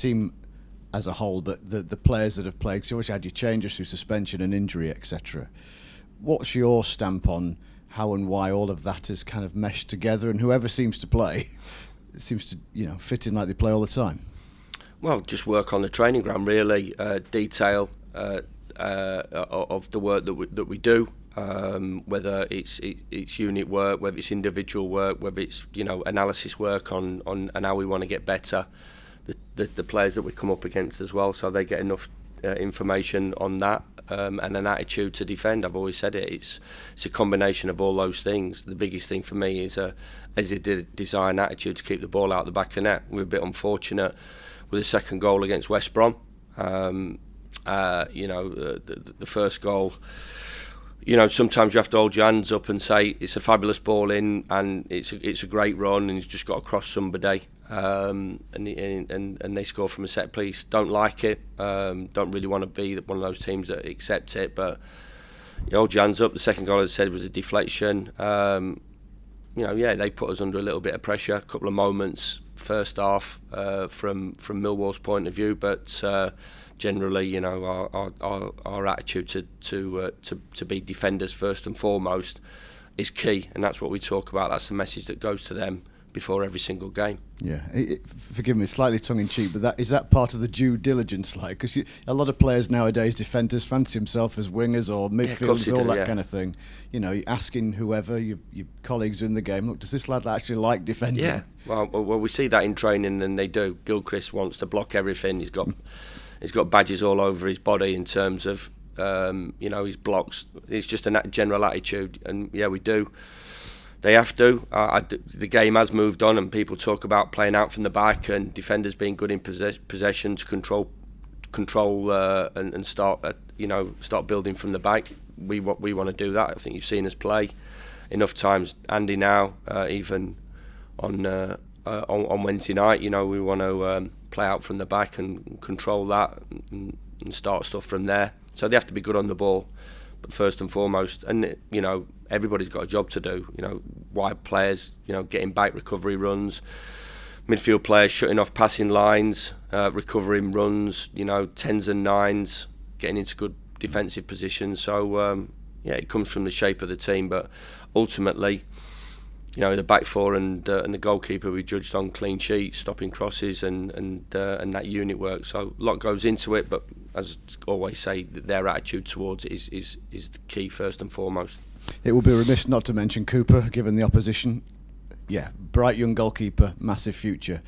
team as a whole, but the players that have played, because you always had your changes through suspension and injury, etc. What's your stamp on how and why all of that is kind of meshed together, and whoever seems to play seems to fit in like they play all the time? Well, just work on the training ground, really. Detail of the work that we do, whether it's unit work, whether it's individual work, whether it's analysis work on and how we want to get better. The players that we come up against as well, so they get enough information on that, and an attitude to defend. I've always said it. It's a combination of all those things. The biggest thing for me is a design attitude to keep the ball out of the back of net. We're a bit unfortunate with the second goal against West Brom. The first goal. Sometimes you have to hold your hands up and say it's a fabulous ball in, and it's a great run, and he's just got to cross somebody, and they score from a set piece. Don't like it. Don't really want to be one of those teams that accept it. But you hold your hands up. The second goal, as I said, was a deflection. They put us under a little bit of pressure. A couple of moments first half from Millwall's point of view, but generally, our attitude to be defenders first and foremost is key, and that's what we talk about. That's the message that goes to them before every single game. Yeah, forgive me, slightly tongue-in-cheek, but is that part of the due diligence? Because a lot of players nowadays, defenders, fancy himself as wingers or midfielders, all that kind of thing. You're asking whoever, your colleagues in the game, look, does this lad actually like defending? Yeah, well, we see that in training, and they do. Gilchrist wants to block everything. He's got badges all over his body in terms of his blocks. It's just a general attitude, and yeah, we do. They have to. The game has moved on, and people talk about playing out from the back and defenders being good in possession to control and start building from the back. We want to do that. I think you've seen us play enough times. Andy now, even on Wednesday night, we want to play out from the back and control that and start stuff from there. So they have to be good on the ball, but first and foremost, and everybody's got a job to do. Wide players, getting back recovery runs, midfield players shutting off passing lines, recovering runs, 10s and 9s, getting into good defensive positions. So it comes from the shape of the team, but ultimately, the back four and the goalkeeper, we judged on clean sheets, stopping crosses, and that unit work. So a lot goes into it, but as I always say, their attitude towards it is the key first and foremost. It would be remiss not to mention Cooper, given the opposition. Yeah, bright young goalkeeper, massive future.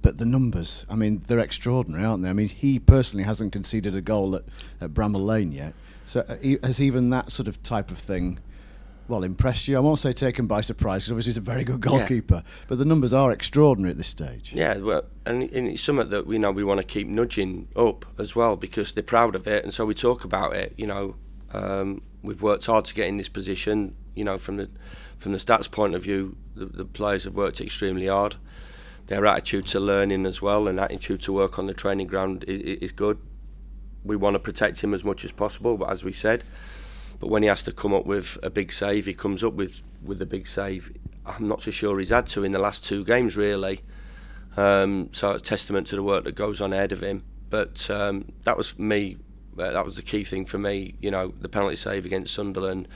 But the numbers, they're extraordinary, aren't they? He personally hasn't conceded a goal at Bramall Lane yet. So has even that sort of type of thing, impressed you? I won't say taken by surprise, because obviously he's a very good goalkeeper. Yeah. But the numbers are extraordinary at this stage. Yeah, well, and it's something that we want to keep nudging up as well, because they're proud of it, and so we talk about it. We've worked hard to get in this position. From the stats point of view, the players have worked extremely hard. Their attitude to learning as well, and attitude to work on the training ground is good. We want to protect him as much as possible, but as we said, when he has to come up with a big save, he comes up with a big save. I'm not so sure he's had to in the last two games, really. So it's a testament to the work that goes on ahead of him. But that was me. That was the key thing for me. The penalty save against Sunderland.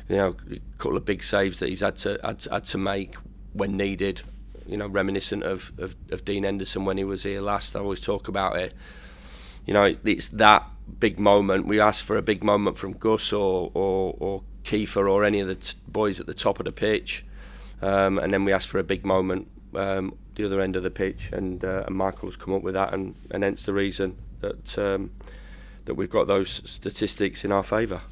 A couple of big saves that he's had to make when needed. Reminiscent of Dean Henderson when he was here last. I always talk about it. It's that big moment. We asked for a big moment from Gus or Kiefer or any of the boys at the top of the pitch, and then we asked for a big moment the other end of the pitch, and Michael's come up with that, and hence the reason that we've got those statistics in our favour.